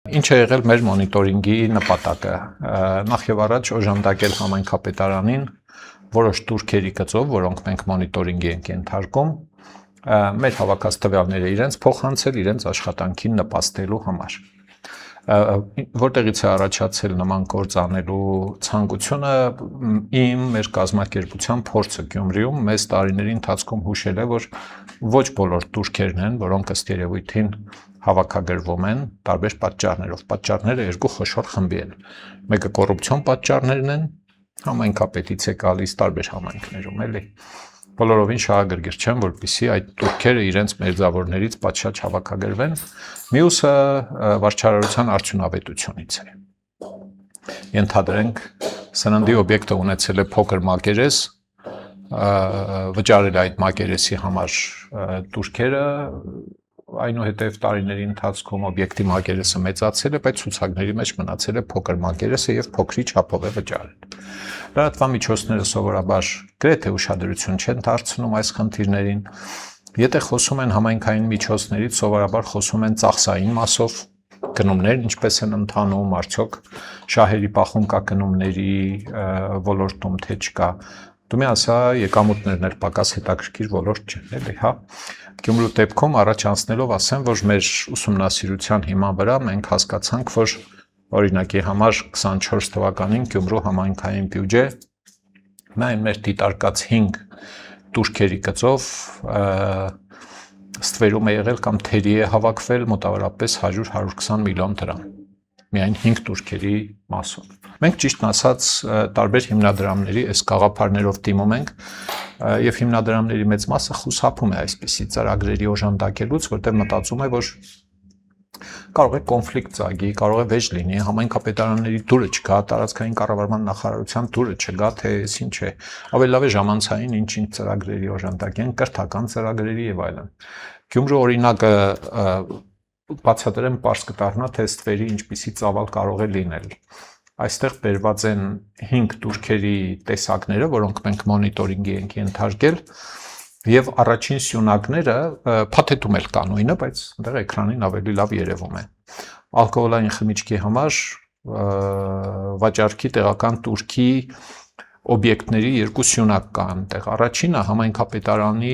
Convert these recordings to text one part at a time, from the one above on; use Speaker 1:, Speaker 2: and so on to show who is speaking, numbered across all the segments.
Speaker 1: Ինչ է եղել մեր մոնիտորինգի նպատակը։ Նախ եւ առաջ օժանդակել համայնքապետարանին որոշ տուրքերի գծով, որոնք մենք մոնիտորինգի ենք ենթարկում, մեր հավաքած տվյալները իրենց փոխանցել իրենց աշխատանքին նպաստելու համար։ Որտեղից է առաջացել նման գործ անելու ցանկությունը, մեր կազմակերպության փորձը Գյումրիում մեծ տարիների ընթացքում հուշել է, որ ոչ բոլոր տուրքերն են, որոնք ըստ երևույթին հավաքագրվում են տարբեր պատճառներով։ Պատճառները երկու խոշոր խմբի են։ Մեկը կոռուպցիոն պատճառներն են, համայնքապետից է գալիս տարբեր համայնքներում, էլի։ Բոլորովին շահագրգիռ չեմ, որպեսզի այդ տուրքերը իրենց մերձավորներից պատշաճ հավաքագրվեն։ Մյուսը վարչարարության արդյունավետությունից է։ Ենթադրենք սննդի օբյեկտը ունեցել է փոքր մակերես, վճարել այդ մակերեսի համար տուրքերը, այնուհետև տարիների ընթացքում օբյեկտի մակերեսը մեծացել է, բայց ցուցակների մեջ մնացել է փոքր մակերեսը եւ փոքրի չափով է վճարել։ Լրատվամիջոցները սովորաբար գրեթե ուշադրություն չեն դարձնում այս խնդիրներին։ Եթե խոսում են համայնքային միջոցներից, սովորաբար խոսում են ծախսային մասով, գնումներն ինչպես են ընթանում, արդյոք շահերի պախում կա գնումների ոլորտում, թե չկա։ Դու մի ասա, եկամուտներն էլ պակաս հետաքրքիր ոլորտ չեն, էլի, հա։ Գյումրու դեպքում առաջ անցնելով ասեմ, որ մեր ուսումնասիրության հիման վրա մենք հասկացանք, որ օրինակի համար 24 թվականին Գյումրու համայնքային բյուջե միայն մեր դիտարկած 5 տուրքերի գծով ստվերում է եղել կամ թերի է հավաքվել մոտավորապես 100-120 միլիոն դրամ։ Միայն 5 տուրքերի մասով։ Մենք ճիշտն ասած տարբեր հիմնադրամների այս գաղափարներով դիմում ենք եւ հիմնադրամների մեծ մասը խուսափում է այսպիսի ծրագրերի օժանդակելուց, որտեղ մտածում է, որ կարող է կոնֆլիկտ ծագի, կարող է վեճ լինի, համայնքապետարանների դուրը չկա, տարածքային կառավարման նախարարության դուրը չկա, թե ինչ է։ Ավելի լավ է ժամանցային ինչ-ինչ ծրագրերի օժանդակեն, կրթական ծրագրերի եւ այլն։ Գյումրու օրինակը բացատրեմ պարզ կդառնա, թե ստվերի ինչպիսի ծավալ կարող է լինել։ Այստեղ բերված են 5 տուրքերի տեսակները, որոնք մենք մոնիտորինգի ենք ենթարկել, եւ առաջին սյունակները փաթեթում էլ կա նույնը, բայց այնտեղ էկրանին ավելի լավ երևում է։ Ալկոհոլային խմիչքի համար վաճառքի տեղական տուրքի օբյեկտների երկու սյունակ կա այնտեղ։ Առաջինը համայնքապետարանի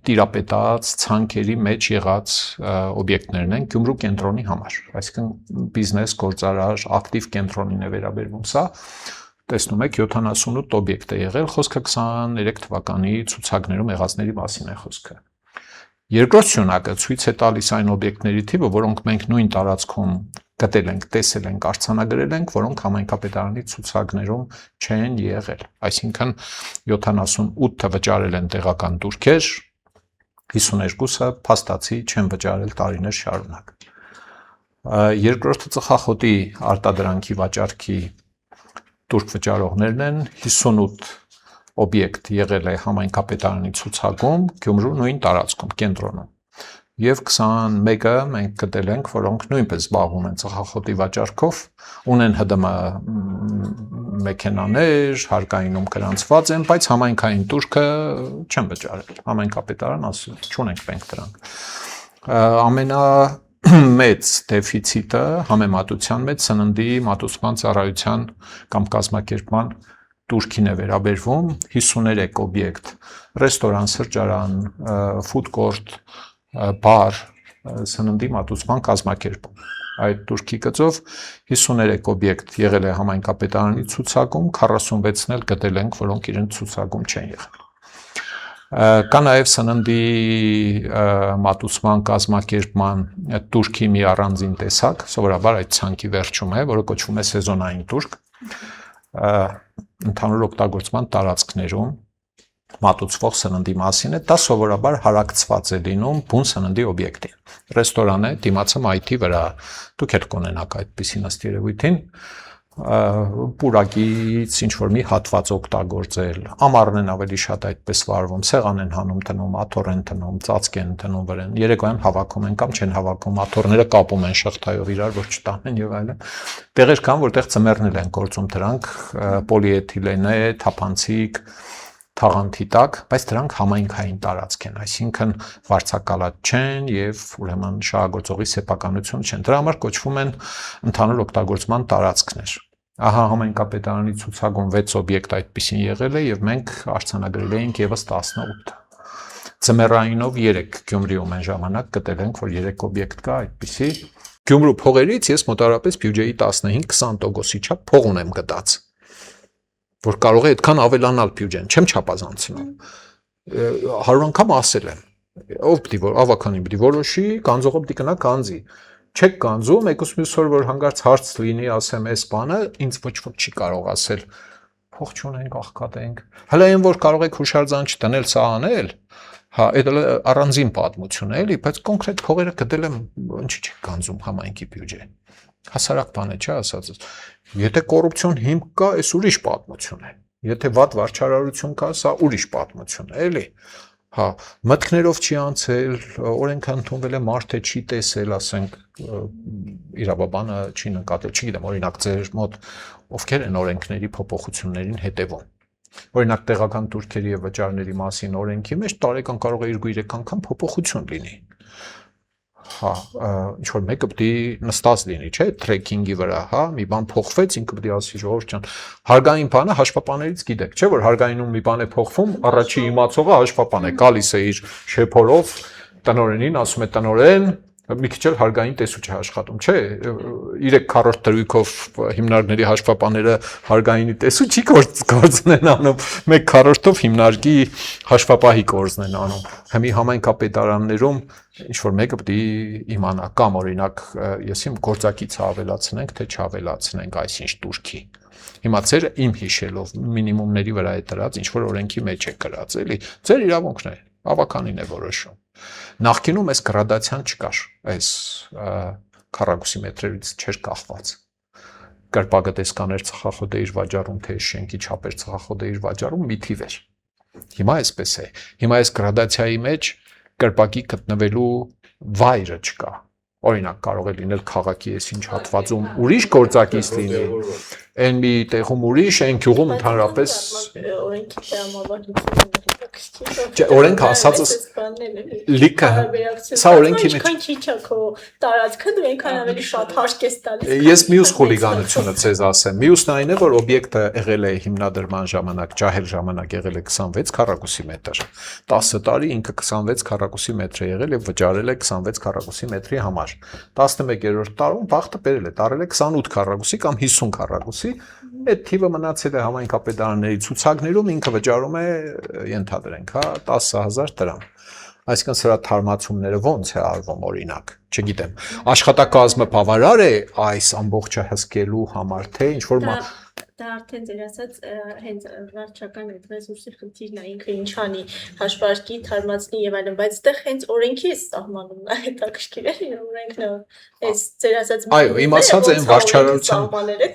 Speaker 1: տիրապետած ցանքերի մեջ եղած օբյեկտներն են Գյումրու կենտրոնի համար, այսինքն բիզնես, գործարար, ակտիվ կենտրոնին է վերաբերվում սա։ Տեսնում եք 78 օբյեկտ է եղել, խոսքը 23 թվականի ցուցակներում եղածների մասին է խոսքը։ Երկրորդ սյունակը ցույց է տալիս այն օբյեկտների թիվը, որոնք մենք նույն տարածքում գտել ենք, տեսել ենք, արձանագրել ենք, որոնք համայնքապետարանի ցուցակներում չեն եղել։ Այսինքն 78-ը վճարել են տեղական տուրքեր, 52-ը փաստացի չեն վճարել տարիներ շարունակ։ Երկրորդը ծխախոտի արտադրանքի վաճառքի տուրք վճարողներն են, 58 օբյեկտ եղել է համայնքապետարանի ցուցակում, Գյումրու նույն տարածքում, կենտրոնում։ Եվ 21-ը մենք գտել ենք, որոնք նույնպես զբաղվում են ծխախոտի վաճառքով, ունեն ՀԴՄ մեքենաներ, հարկայինում գրանցված են, բայց համայնքային տուրքը չեն վճարել։ Համայնքապետարան ասում, չունենք մենք դրանք։ Մեծ դեֆիցիտը համեմատության մեջ սննդի մատուցման ծառայության կամ կազմակերպման տուրքին է վերաբերվում 53 օբյեկտ, ռեստորան, սրճարան, ֆուդ կորտ, բար, սննդի մատուցման կազմակերպում։ Այդ տուրքի գծով 53 օբյեկտ եղել է համայնքապետարանի ցուցակում, 46-ն էլ գտել ենք, որոնք իրենց ցուցակում չեն եղել։ Կա նաև սննդի մատուցման կազմակերպման տուրքի մի առանձին տեսակ, սովորաբար այդ ցանկի վերջում է, որը կոչվում է սեզոնային տուրք, ընդհանուր օգտագործման տարածքներում մատուցվող սննդի մասին է, դա սովորաբար հարակցված է լինում բուն սննդի օբյեկտին։ Ռեստորան է, դիմացը մայթի վրա, դուք էլ կունենաք այդպիսին ըստ երևույթին, պուրակից ինչ-որ մի հատված օգտագործել, ամառն են ավելի շատ այդպես վարվում, սեղան են հանում տնում, աթոռ են տնում, ծածկ են տնում վրան, երեկոյան հավաքում են կամ չեն հավաքում, աթոռները կապում են շղթայով իրար, որ չտանեն եւ այլն։ Տեղեր կան, որտեղ ծմերնել են գործում դրանք, պոլիէթիլեն է, թափանցիկ, թաղանթի տակ, բայց դրանք համայնքային տարածք են, այսինքն վարձակալած չեն եւ ուրեմն շահագործողի սեփականություն չեն։ Դրա համար կոչվում են ընդհանուր օգտագործման տարածքներ։ Ահա համայնքապետարանի ցուցակում 6 օբյեկտ այդպեսին եղել է եւ մենք արձանագրել էինք եւս 18։ Ձմեռայինով 3 Գյումրիում այն ժամանակ գտել ենք, որ 3 օբյեկտ կա այդպիսի։ Գյումրու փողերից ես մոտարապես բյուջեի 15-20%-ի չափ փող ունեմ գտած, որ կարող է այդքան ավելանալ բյուջեն, չեմ չափազանցնում։ 100 անգամ ասել եմ, ով պիտի որ ավականին պիտի որոշի, գանձողը պիտի գնա գանձի։ Չեք գանձում, եկուս մյուս օր որ հանգարց հարց լինի, ասեմ, այս բանը ինձ ոչ ոք չի կարող ասել, փող չունենք, աղքատենք։ Հələ այն որ կարող եք հուշարձան չտնել, սա անել, հա, այդ առանձին պատմություն է, էլի, բայց կոնկրետ փողերը գտել եմ, ինչի չեք գանձում համայնքի բյուջե։ Հասարակ բան է, չէ՞ ասածս։ Եթե կոռուպցիոն հիմք կա, այս ուրիշ պատմություն է։ Եթե վատ վարչարարություն կա, սա ուրիշ պատմություն է, էլի։ Հա, մտքներով չի անցել, օրենքը ընդունվել է, մարդը չի տեսել, ասենք, իրավաբանը չի նկատել, չգիտեմ, օրինակ ձեր մոտ ովքեր են օրենքների փոփոխություններին հետևում։ Օրինակ տեղական турքերի եւ վճարների մասին օրենքի մեջ տարեկան կարող է 2-3 անգամ փոփոխություն լինի։ Հա, ինչ որ մեկը պիտի նստած լինի, չէ՞, տրեքինգի վրա, հա, մի բան փոխվեց, ինքը պիտի ասի ժողովուրդ ջան, հարգային բանը հաշվապաներից գիտեք, չէ՞ որ հարգայինում մի բան է փոխվում, առաջի իմացողը հաշվապան է, գալիս է իր շեփորով տնօրենին, ասում է տնօրեն, մի քիչ էլ հարգային տեսուչ է աշխատում, չէ՞, 3/4 դրույքով հիմնարկների հաշվապաները հարգայինի տեսուչի գործն են անում, 1/4-ով հիմնարկի հաշվապահի գործն են անում։ Հիմի համայնքապետարաններում ինչ որ մեկը պետք է իմանա, կամ օրինակ ես իմ գործակիցը ավելացնենք, թե չավելացնենք այսինչ турքի։ Հիմա ձեր իմ հիշելով մինիմումների վրա է դրած, ինչ որ օրենքի մեջ է գրած, էլի, ձեր իրավունքն է, ավականին է որոշում։ Նախկինում այս գրադացիան չկար, այս քառակուսի մետրերից չէր կախված։ Կրպակը տեսկաներ ծխախոտ էիր վաճառում, թե շենքի չափեր ծխախոտ էիր վաճառում, մի թիվ էր։ Հիմա այսպես է։ Հիմա այս գրադացիայի մեջ կրպակի գտնվելու վայրը չկա։ Օրինակ կարող է լինել քաղաքի այսինչ հատվածում ուրիշ գործակից լինի, այն մի տեղում ուրիշ, այն գյուղում ընդհանրապես օրենք ասածս լիքը սա օրենքի մեջ
Speaker 2: ինչքան քիչ է քո տարածքը դու այնքան ավելի շատ հաշք ես տալիս։
Speaker 1: Ես մյուս խուլիգանությունը ցեզ ասեմ, մյուսն այն է որ օբյեկտը եղել է հիմնադրման ժամանակ, ջահել ժամանակ եղել է 26 քառակուսի մետր, 10 տարի ինքը 26 քառակուսի մետր է եղել եւ վճարել է 26 քառակուսի մետրի համար, 11-րդ տարում բախտը բերել է, տարել է 28 քառակուսի կամ 50 քառակուսի, այդ թիվը մնացել է համայնքապետարանների ցուցակներում, ինքը վճարում է ենթադրենք, հա, 10000 դրամ։ Այսինքն սրա թարմացումները ոնց է արվում օրինակ, չգիտեմ, աշխատակազմը բավարար է այս ամբողջը հսկելու համար, թե ինչ որ
Speaker 2: Դա արդեն ձեր ասած հենց վարչական այդ ռեսուրսի խնդիրն է, ինքը ինչ անի, հաշվարկի, թարմացնի եւ այլն, բայց այդտեղ հենց օրենքի է սահմանում, հետաքրքիր է, օրենքն է, այս ձեր ասած
Speaker 1: այո, իմ ասած այն վարչարարության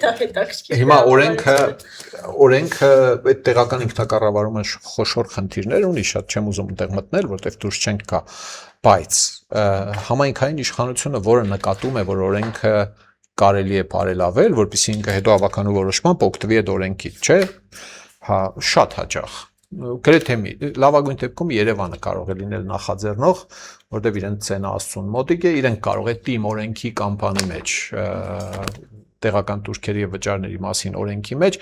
Speaker 2: դա հետաքրքիր։
Speaker 1: Հիմա օրենքը այդ տեղական ինքնակառավարումը խոշոր խնդիրներ ունի, շատ չեմ ուզում այնտեղ մտնել, որտեղ դուրս չենք գա, բայց համայնքային իշխանությունը, որը նկատում է, որ օրենքը կարելի է բարելավել, որպեսզի ինքը հետո ավականու որոշմամբ օգտվի այդ օրենքից, չէ՞։ Հա, շատ հաճախ։ Գրեթե լավագույն դեպքում Երևանը կարող է լինել նախաձեռնող, որտեղ իրենց ցենա Աստծուն մոտիկ է, իրենք կարող է թիմ օրենքի կամպանի մեջ տեղական турքերի եւ վճարների մասին օրենքի մեջ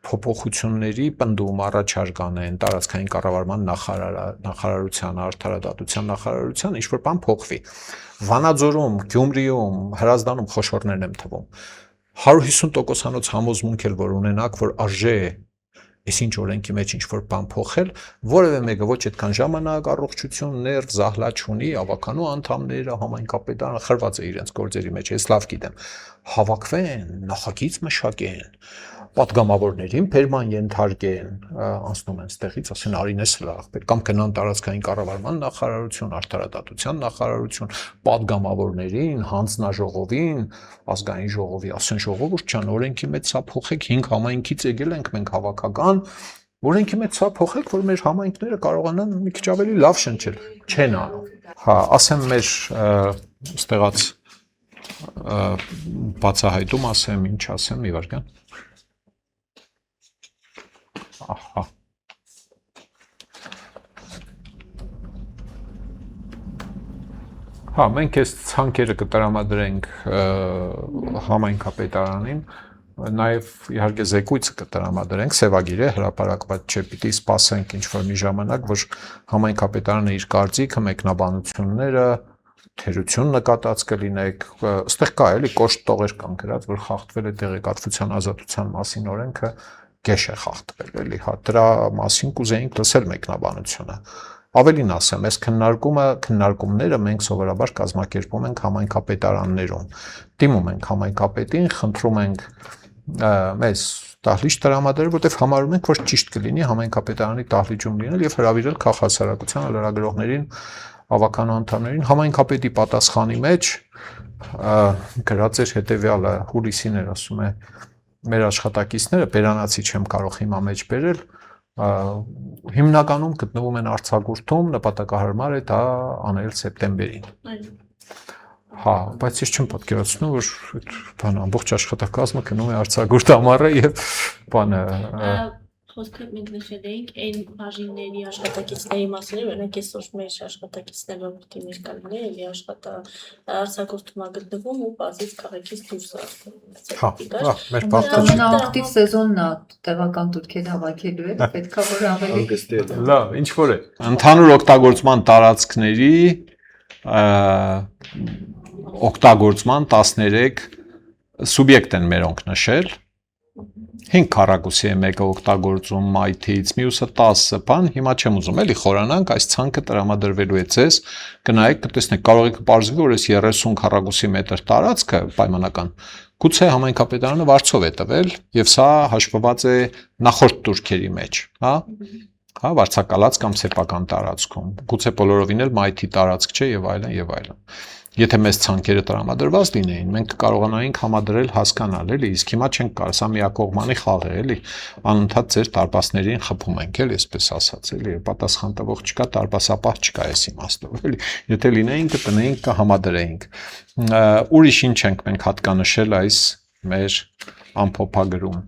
Speaker 1: փոփոխությունների պնդում առաջարկ անեն տարածքային կառավարման նախարարության, արդարադատության նախարարության, ինչ որ բան փոխվի։ Վանաձորում, Գյումրիում, Հրազդանում խոշորներն եմ թվում։ 150%-անոց համոզմունք էլ որ ունենաք, որ արժե է այսինչ օրենքի մեջ ինչ որ բան փոխել, որևէ մեկը ոչ այդքան ժամանակ, առողջություն, ներվ, զահլաչ ունի, ավականու անդամները, համայնքապետարանը խրված է իրենց գործերի մեջ, ես լավ գիտեմ, հավաքվեն, նախագիծ մշակեն, պատգամավորներին բերման ենթարկեն, անցնում են ստեղից, ասեն արինես լավ, կամ գնան տարածքային կառավարման նախարարություն, արդարադատության նախարարություն, պատգամավորներին, հանձնաժողովին, ազգային ժողովի, ասեն ժողովուրդ ջան, օրենքի մեջ սա փոխեք, 5 համայնքից եկել ենք մենք հավաքական, օրենքի մեջ սա փոխեք, որ մեր համայնքները կարողանան մի քիչ ավելի լավ շնչել, չեն անում։ Հա, ասեմ մեր ստեղած բացահայտում ասեմ, ինչ ասեմ, մի վարքան։ Ահա։ Հա, մենք այս ցանկերը կտրամադրենք համայնքապետարանին, նաև իհարկե զեկույցը կտրամադրենք, սևագիր է հրապարակված չէ, պիտի սպասենք ինչ-որ մի ժամանակ, որ համայնքապետարանը իր կարծիքը, մեկնաբանությունները, թերություն նկատած կլինեք, այստեղ կա էլի կոշտ տողեր կան գրած, որ խախտվել է տեղեկատվության ազատության մասին օրենքը, գեշ է խախտվել, էլի, հա, դրա մասին կուզեինք լսել մեկնաբանությունը։ Ավելին ասեմ, այս քննարկումները մենք սովորաբար կազմակերպում ենք համայնքապետարաններում։ Դիմում ենք համայնքապետին, խնդրում ենք մեզ դահլիճ տրամադրել, որտեղ համարում ենք, որ ճիշտ կլինի համայնքապետարանի դահլիճում լինել եւ հրավիրել քաղաքասարակության լրագրողներին, ավականու անդամներին, համայնքապետի պատասխանի մեջ գրած էր հետեւյալը, հուլիսին էր ասում է մեր աշխատակիցները, բերանացի չեմ կարող հիմա մեջ բերել, հիմնականում գտնվում են արձակուրդում, նպատակահարմար է դա անել սեպտեմբերին։ Հա, բայց ես չեմ պատկերացնում, որ բան ամբողջ աշխատակազմը գնում է արձակուրդ ամառը եւ բանը
Speaker 2: Խոսքը մենք նշել էինք այն բաժինների աշխատակիցների մասին, օրինակ այսօր մեր աշխատակիցները որ պիտի մեր կլինեն, էլի արձակուրդում գտնվում ու բազից քաղաքից դուրս
Speaker 1: Հա, մեր
Speaker 3: ամենաակտիվ սեզոնն է տեղական турքեր հավաքելու է, պետքա որ ավելի
Speaker 1: լավ, ինչ որ է։ Ընդհանուր օգտագործման տարածքների օգտագործման 13 սուբյեկտ են մերոնք նշել 5 քառակուսի է մեկը օգտագործում մայթից, մյուսը 10, բան, հիմա չեմ ուզում էլի խորանանք, այս ցանկը տրամադրվելու է ձեզ, գնայեք կտեսնեք, կարող եք պարզվի, որ այս 30 քառակուսի մետր տարածքը պայմանական, գուցե համայնքապետարանը վարձով է տվել, եւ սա հաշվված է նախորդ турքերի մեջ, հա, վարձակալած կամ սեփական տարածքում, գուցե բոլորովին էլ մայթի տարածք չէ եւ այլն եւ այլն։ Եթե մեզ ցանկերը տրամադրված լինեին, մենք կարողանայինք համադրել հասկանալ, էլի, իսկ հիմա չենք կարող, սա միակողմանի խաղ է, էլի, անընդհատ ձեր տարբասներին խփում ենք, էլի, այսպես ասած, էլի, պատասխան տվող չկա, տարբասապահ չկա այս իմաստով, էլի, եթե լինեին, կտնեինք, կհամադրեինք։ Ուրիշ ինչ ենք մենք հատկանշել այս մեր ամփոփագրում։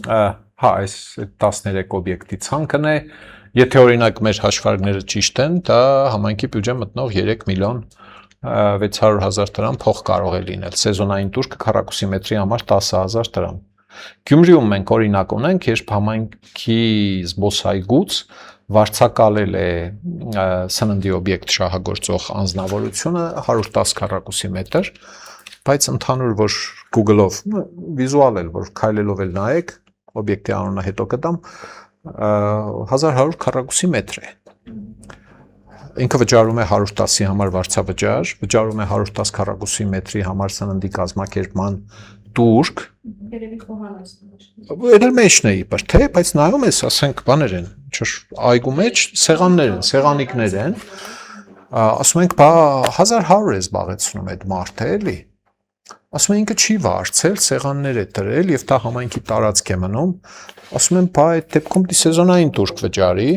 Speaker 1: Հա, այս 13 օբյեկտի ցանկն է Եթե օրինակ մեր հաշվարկները ճիշտ են, դա համայնքի բյուջե մտնող 3 միլիոն 600,000 դրամ փող կարող է լինել։ Սեզոնային տուրքը քառակուսի մետրի համար 10,000 դրամ։ Գյումրիում մենք օրինակ ունենք, երբ համայնքի զբոսայգուց վարձակալել է սննդի օբյեկտ շահագործող անձնավորությունը 110 քառակուսի մետր, բայց ընդհանուր որ Google-ով վիզուալ էլ որ քայլելով էլ նայեք, օբյեկտի անունը հետո կտամ 1100 քառակուսի մետր է։ Ինքը վճարում է 110-ի համար վարձավճար, վճարում է 110 քառակուսի մետրի համար սննդի կազմակերպման տուրք։
Speaker 2: Երևի խոհանոցն է։
Speaker 1: Էլ մեջն է իբր, թե, բայց նայում ես, ասենք, բաներ են, այգու մեջ սեղաններ են, սեղանիկներ են։ Ասում ենք, բա 1100 է զբաղեցնում այդ մարդը, էլի։ Ասում են ինքը չի վարձել, սեղաններ է դրել եւ դա համայնքի տարածք է մնում։ Ասում են, բա այդ դեպքում դի սեզոնային տուրք վճարի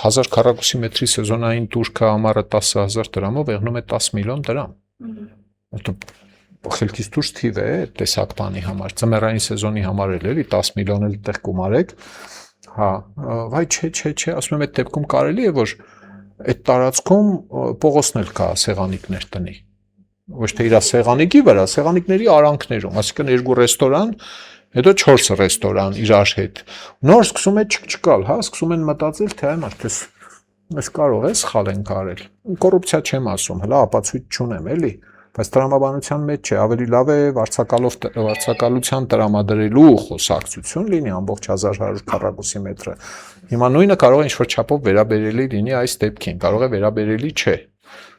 Speaker 1: 1000 քառակուսի մետրի սեզոնային տուրքը ամառը 10,000 դրամով եղնում է 10 միլիոն դրամ։ Խելքից դուրս թիվ է տեսակ բանի համար, ծմերային սեզոնի համար էլի 10 միլիոն էլ տեղ գումարեք։ Հա, վայ չէ, ասում եմ այդ դեպքում կարելի է որ այդ տարածքում փողոցն էլ կա սեղանիկներ տնի։ Ոչ թե իր սեղանիկի վրա, սեղանիկների արանքներում, այսինքն 2 ռեստորան, հետո 4 ռեստորան իրար հետ։ Նոր սկսում է չկչկալ, հա, սկսում են մտածել, թե այ մարդես ես կարող ես սխալ են կարել։ Կոռուպցիա չեմ ասում, հլա ապացույց չունեմ, էլի, բայց տրամաբանության մեջ չէ, ավելի լավ է վարձակալության տրամադրելու խոսակցություն լինի ամբողջ 1100 քառակուսի մետրը։ Հիմա նույնը կարող է ինչ-որ չափով վերաբերելի լինի այս դեպքին, կարող է վերաբերելի չէ։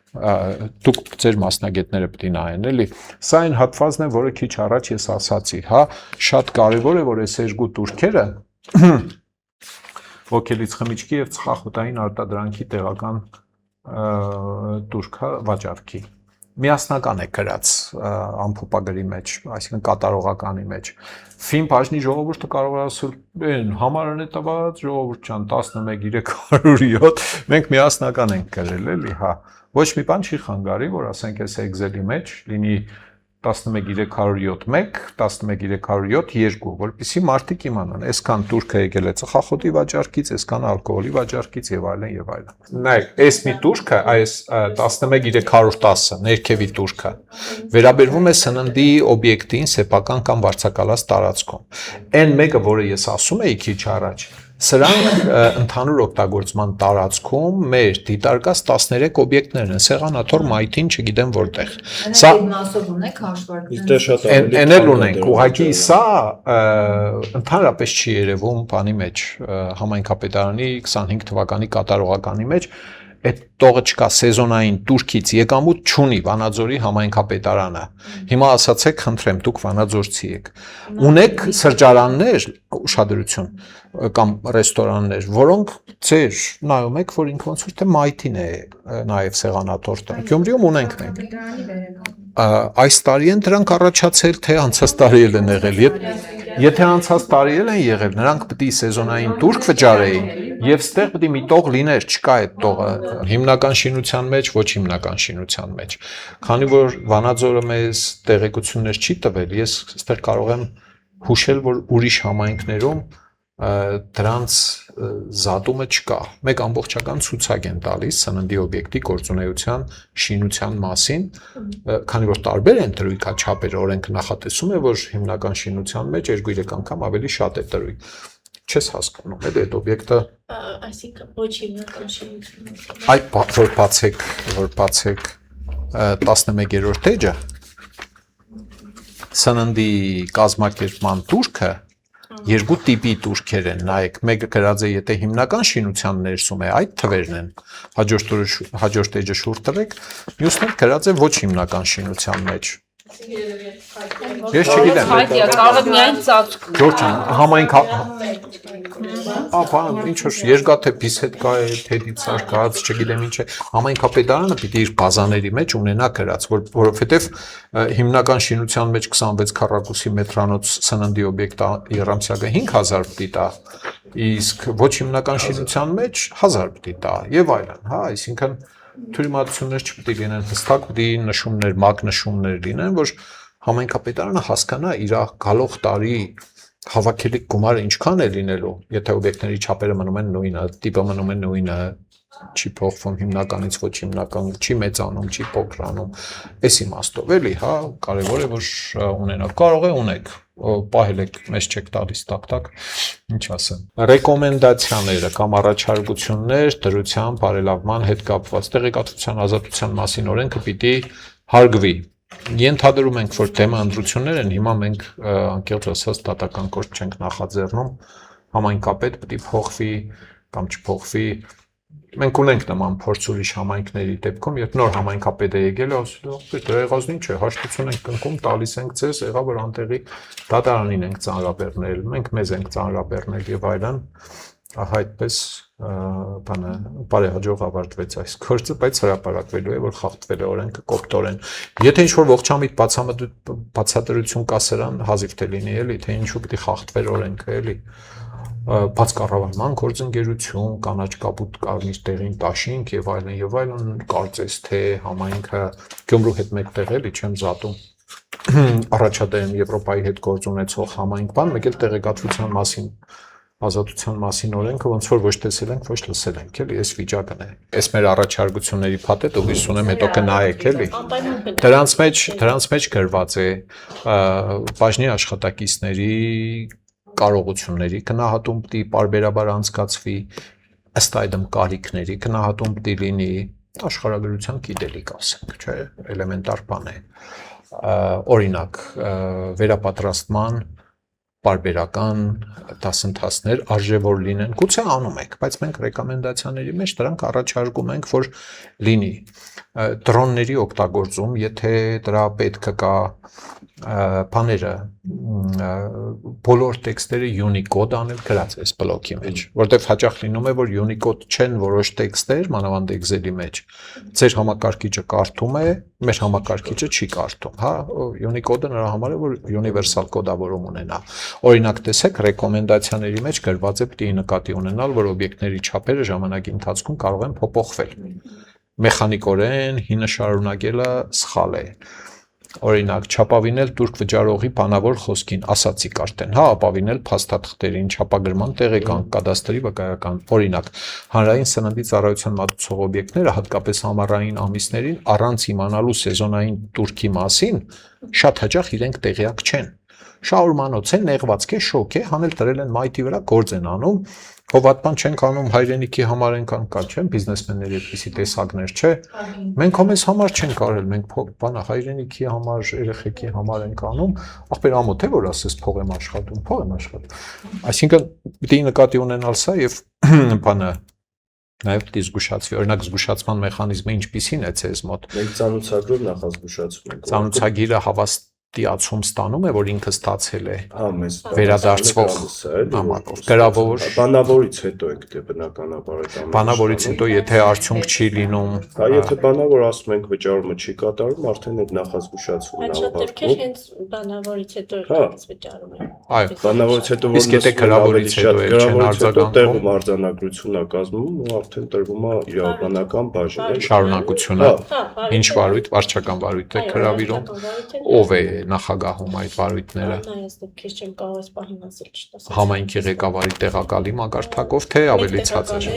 Speaker 1: Դուք ձեր մասնագետները պետք է նայեն, էլի։ Սա այն հատվածն է, որը քիչ առաջ ես ասացի, հա, շատ կարևոր է, որ այս երկու տուրքերը ոգելից խմիչքի եւ ծխախոտային արտադրանքի տեղական տուրքը վաճառքի։ Միասնական է գրած ամփոփագրի մեջ, այսինքն կատարողականի մեջ։ Ֆիլմ բաժնի ժողովուրդը կարող է ասել, «Են համարն է տված, ժողովուրդ ջան, 11307, մենք միասնական ենք գրել, էլի, հա»։ Ոչ մի բան չի խանգարի, որ ասենք այս Excel-ի մեջ լինի 11307 11307 2, որպեսզի մարդիկ իմանան, այսքան տուրքը եկել է ծխախոտի վաճառքից, այսքան ալկոհոլի վաճառքից եւ այլն եւ այլն։ Նայեք, այս մի տուրքը, այս 11310-ը, ներքևի տուրքը, վերաբերվում է սննդի օբյեկտին սեփական կամ վարձակալած տարածքում։ Այն մեկը, որը ես ասում էի քիչ առաջ, սրանք ընդհանուր օգտագործման տարածքում մեր դիտարկած 13 օբյեկտներն են, սեղանաթոռ, մայթին, չգիտեմ որտեղ։
Speaker 3: Սա մասով ունեք հաշվարկներ։
Speaker 1: Էն էլ ունենք, ուղղակի սա ընդհանրապես չի երևում բանի մեջ, համայնքապետարանի 25 թվականի կատարողականի մեջ, այդ տողը չկա, սեզոնային տուրքից եկամուտ չունի Վանաձորի համայնքապետարանը։ Հիմա ասացեք, խնդրեմ, դուք Վանաձորցի եք։ Ունեք սրճարաններ, ուշադրություն, կամ ռեստորաններ, որոնք ձեր նայում եք, որ ինքը ոնց որ թե մայթին է նաև սեղանաթոռը։ Գյումրիում ունենք մենք։ Այս տարի են դրանք առաջացել, թե անցած տարի են եղել։ Եթե անցած տարի են եղել, նրանք պետք է սեզոնային տուրք վճարեին, եւ ստեղ պետք է մի տող լիներ, չկա այդ տողը հիմնական շինության մեջ, ոչ հիմնական շինության մեջ։ Քանի որ Վանաձորը մեզ տեղեկություններ չի տվել, ես ստեղ կարող եմ հուշել, որ ուրիշ համայնքներում դրանց զատումը չկա։ Մեկ ամբողջական ցուցակ են տալիս սննդի օբյեկտի գործունեության շինության մասին, քանի որ տարբեր են դրույքաչափերը, օրենքը նախատեսում է, որ հիմնական շինության մեջ 2-3 անգամ ավելի շատ է դրույք։ Չես հասկանում, այդ օբյեկտը,
Speaker 2: այսինքն ոչ հիմնական շինություն։
Speaker 1: Այդ որ բացեք 11-րդ էջը, սննդի կազմակերպման տուրքը երկու տիպի տուրքեր են, նայեք, մեկը գրած է, եթե հիմնական շինության ներսում է, այդ թվերն են, հաջորդ էջը շուրջ տվեք, մյուսն էլ գրած է ոչ հիմնական շինության մեջ։ Ես չգիտեմ։
Speaker 3: Կարող է միայն ծածկում։
Speaker 1: Ջորջ, համայնք Ահա, ինչ որ երկաթե բիսեդկա է, թեդիցար կաց, չգիտեմ ինչ է, համայնքապետարանը պիտի իր բազաների մեջ ունենա գրած, որովհետև հիմնական շինության մեջ 26 քառակուսի մետրանոց սննդի օբյեկտ Երամսյակը 5000 պիտի տա, իսկ ոչ հիմնական շինության մեջ 1000 պիտի տա եւ այլն, հա, այսինքն թյուրիմացություններ չպետք է լինեն հստակ, պիտի նշումներ, մագնշումներ լինեն, որ համայնքապետարանը հասկանա իր գալող տարի հավաքելի գումարը ինչքան է լինելու, եթե օբյեկտների չափերը մնում են նույնը, տիպը մնում է նույնը, չի փոխվում հիմնականից ոչ հիմնական, չի մեծանում, չի փոքրանում, այս իմաստով էլի, հա, կարևոր է որ ունենա, կարող է ունեք, պահել եք, մեզ չեք տալիս տակ-տակ, ինչ ասեմ։ Ռեկոմենդացիաները կամ առաջարկություններ դրության բարելավման հետ կապված տեղեկատվության ազատության մասին օրենքը պիտի հարգվի։ Ենթադրում ենք, որ թեմա ընտրություններ են, հիմա մենք անկեղծ ասած դատական գործ չենք նախաձեռնում, համայնքապետ պետք է փոխվի կամ չփոխվի։ Մենք ունենք նման փորձ ուրիշ համայնքների դեպքում, երբ նոր համայնքապետ է եկել, ասել է, դե եղածն ինչ է, հաշտություն ենք կնքում, տալիս ենք ձեզ, եղավ որ անտեղի դատարանին ենք ծանրաբեռնել, մենք մեզ ենք ծանրաբեռնել եւ այլն, այդպես բանը բարեհաջող ավարտվեց այս գործը, բայց հրապարակվելու է, որ խախտվել է օրենքը կոպտորեն։ Եթե ինչ-որ ողջամիտ բացատրություն կա սրան, հազիվ թե լինի էլի, թե ինչու պիտի խախտվեր օրենքը էլի, բաց կառավարման գործընկերություն, կանաչ կապուտ կարմիր տեղին տաշինք եւ այլն, կարծես թե համայնքը Գյումրու հետ մեկտեղ էլի չեմ զատում։ Առաջադեմ Եվրոպայի հետ գործ ունեցող համայնք բան, մեկ էլ տեղեկատվության մասին ազատության մասին օրենքը ոնց որ ոչ տեսել ենք, ոչ լսել ենք, էլի, այս վիճակն է։ Այս մեր առաջարկությունների փաթեթը հույս ունեմ հետո կնայեք, էլի։ Դրանց մեջ գրված է բաժնի աշխատակիցների կարողությունների գնահատում պիտի պարբերաբար անցկացվի, ըստ այդմ կարիքների գնահատում պիտի լինի, աշխարհագրության գիտելիք ասենք, չէ, էլեմենտար բան է։ Օրինակ, վերապատրաստման պարբերական դասընթացներ արժե որ լինեն, գուցե անում եք, բայց մենք ռեկոմենդացիաների մեջ դրանք առաջարկում ենք, որ լինի դրոնների օգտագործում, եթե դրա պետքը կա բաները, բոլոր տեքստերը Unicode անել գրած էս բլոկի մեջ, որտեղ հաճախ լինում է, որ Unicode չեն որոշ տեքստեր, մանավանդ Excel-ի մեջ, ձեր համակարգիչը կարդում է, մեր համակարգիչը չի կարդում, հա, Unicode-ը նրա համար է, որ universal կոդավորում ունենա։ Օրինակ տեսեք, ռեկոմենդացիաների մեջ գրված է պիտի նկատի ունենալ, որ օբյեկտների չափերը ժամանակի ընթացքում կարող են փոփոխվել։ Մեխանիկորեն հինը շարունակելը սխալ է։ Օրինակ, չապավինել տուրք վճարողի բանավոր խոսքին, ասացիք արդեն, հա, ապավինել փաստաթղթերին, չապագրման տեղեկանք, կադաստրի վկայական, օրինակ, հանրային սննդի ծառայության մատուցող օբյեկտները, հատկապես ամառային ամիսներին, առանց իմանալու սեզոնային տուրքի մասին, շատ հաճախ իրենք տեղյակ չեն։ Շաուրմանոց է, նեղվածք է, շոկ է, հանել տրել են մայթի վրա, գործ են անում, հովատման չենք անում հայրենիքի համար ենք անկա, չէ՞, բիզնեսմենների այդպիսի տեսակներ, չէ։ Մենք հո մեզ համար չենք արել, մենք բանը հայրենիքի համար, երեխեքի համար ենք անում, ախպեր ամոթ է, որ ասես փող եմ աշխատում։ Այսինքն պիտի նկատի ունենալ սա եւ բանը նաև պիտի զգուշացվի, օրինակ զգուշացման մեխանիզմը ինչպիսին է ցեզ մոտ։
Speaker 4: Մենք ծանոթագրով նախազգուշացում ենք։
Speaker 1: Ծանոթագիրը հավաստիացում ստանում է, որ ինքը ստացել է
Speaker 4: հա, մեզ
Speaker 1: վերադարձվող նամակով։ Գրավոր
Speaker 4: բանավորից հետո ենք դե բնականաբար այդ ամենը։
Speaker 1: բանավորից հետո եթե արդյունք չի լինում,
Speaker 4: Հա, եթե բանավոր ասում ենք վճարումը չի կատարում, արդեն այդ նախազգուշացումն
Speaker 2: Այդ շատ դեպքեր հենց բանավորից հետո վճարում են։
Speaker 1: այո,
Speaker 4: բանավորից հետո
Speaker 1: Իսկ եթե գրավորից հետո էլ չեն արձագանքում,
Speaker 4: տեղում արձանագրություն է կազմում ու արդեն տրվում է իրավաբանական բաժին։
Speaker 1: շարունակությունը, ինչ վարույթ, վարչական վարույթ է գրավիրում, ով է նախագահում այդ վարույթները,
Speaker 2: Այս դեպքեր չեմ կարող այս պահին ասել չտասել։
Speaker 1: համայնքի ղեկավարի տեղակալի մակարդակով, թե ավելի ցածր։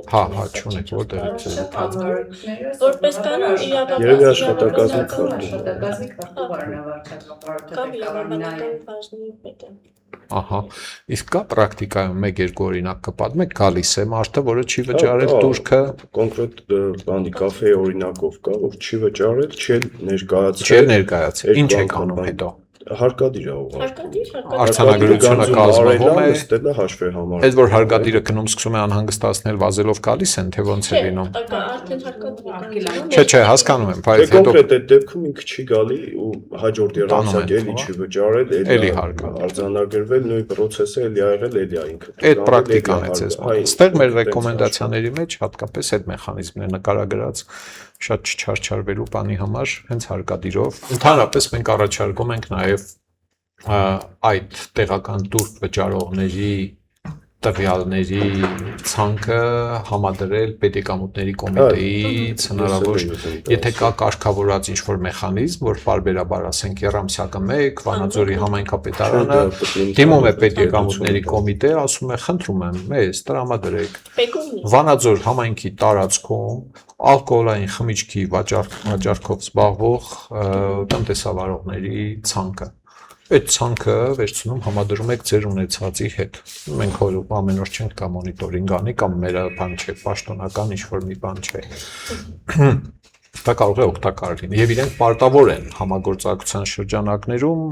Speaker 1: Հա, չունեք որտեղից է ցածր։
Speaker 2: Որպես կանոն
Speaker 4: Երևի աշխատակազմի
Speaker 3: աշխատակազմի քարտուղարն
Speaker 2: կամ իրավաբանական բաժնի պետը։
Speaker 1: Ահա, իսկ կա պրակտիկայում 1-2 օրինակ կպատմեք, գալիս է մարդը, որը չի վճարել տուրքը,
Speaker 4: կոնկրետ բանի կաֆեի օրինակով կա, որ չի վճարել, չի ներկայացրել։
Speaker 1: չի ներկայացել, ինչ եք անում հետո։
Speaker 4: Հարկադիր է ուղղակի։
Speaker 2: Հարկադիր,
Speaker 1: Արձանագրությունը կազմվում է,
Speaker 4: ստելը հաշվի համար։
Speaker 1: այդ որ հարկադիրը գնում սկսում է անհանգստացնել, վազելով գալիս են, թե ոնց է լինում։
Speaker 2: Արդեն հարկադիր։
Speaker 1: Չէ, հասկանում եմ, բայց հետո
Speaker 4: Կոնկրետ այդ դեպքում ինքը չի գալի ու հաջորդ երամսակ էլի չի վճարել,
Speaker 1: էլի հարկադիր։
Speaker 4: արձանագրվել, նույն process-ը էլի ա եղել, էլի ա ինքը։
Speaker 1: այդ պրակտիկան է ցես մոտ։ Այստեղ մեր ռեկոմենդացիաների մեջ հատկապես այդ մեխանիզմն է նկարագրած շատ չչարչարվելու բանի համար, հենց հարկադիրով։ Ընդհանրապես մենք առաջարկում ենք նաև այդ տեղական տուրք վճարողների տվյալների ցանկը համադրել պետեկամուտների կոմիտեից հնարավոր, եթե կա կարգավորած ինչ-որ մեխանիզմ, որ պարբերաբար ասենք Երամսյակը 1, Վանաձորի համայնքապետարանը դիմում է պետեկամուտների կոմիտե, ասում է խնդրում եմ, մեզ տրամադրեք Վանաձոր համայնքի տարածքում ալկոհոլային խմիչքի վաճառքով զբաղվող տնտեսավարողների ցանկը։ Այդ ցանկը վերցնում համադրում եք ձեր ունեցածի հետ։ Մենք ամեն օր չենք կա մոնիտորինգ անի կամ մեր բան չէ, պաշտոնական ինչ-որ մի բան չէ։ Դա կարող է օգտակար լինի եւ իրենք պարտավոր են համագործակցության շրջանակներում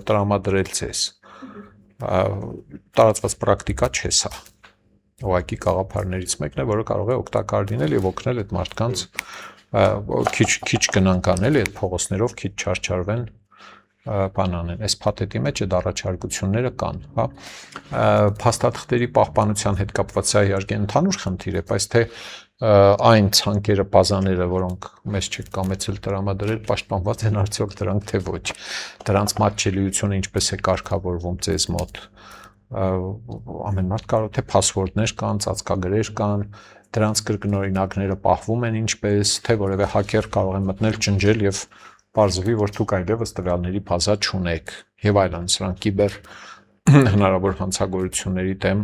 Speaker 1: տրամադրել ձեզ։ Տարածված պրակտիկա չէ սա։ Ուղղակի գաղափարներից մեկն է, որը կարող է օգտակար լինել եւ օգնել այդ մարդկանց քիչ գնանք անել, այդ փողոցներով քիչ չարչարվեն բան անեն, այս փաթեթի մեջ այդ առաջարկությունները կան, հա։ Փաստաթղթերի պահպանության հետ կապված սա իհարկե ընդհանուր խնդիր է, բայց թե այն ցանկերը, բազաները, որոնք մեզ չեք կամեցել տրամադրել, պաշտպանված են արդյոք դրանք թե ոչ։ Դրանց մատչելիությունը ինչպես է կարգավորվում ձեզ մոտ։ Ամեն մարդ կարող թե փասվորդներ կան, ծածկագրեր կան, դրանց կրկնօրինակները պահվում են ինչպես, թե որևէ հակեր կարող է մտնել, ջնջել եւ պարզվի, որ դուք այլևս տվյալների բազա չունեք եւ այլն, սրանք կիբեր հնարավոր հանցագործությունների դեմ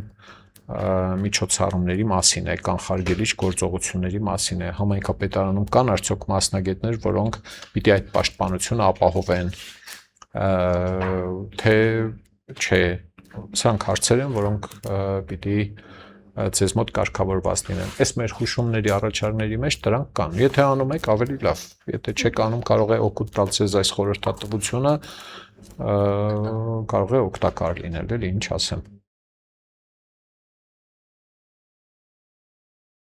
Speaker 1: միջոցառումների մասին է, կանխարգելիչ գործողությունների մասին է, համայնքապետարանում կան արդյոք մասնագետներ, որոնք պիտի այդ պաշտպանությունը ապահովեն, թե չէ, սրանք հարցեր են, որոնք պիտի ձեզ մոտ կարգավորված լինեն։ Այս մեր հուշումների առաջարկների մեջ դրանք կան։ Եթե անում եք, ավելի լավ։ Եթե չեք անում, կարող է օգուտ տալ ձեզ այս խորհրդատվությունը, կարող է օգտակար լինել, էլի ինչ ասեմ։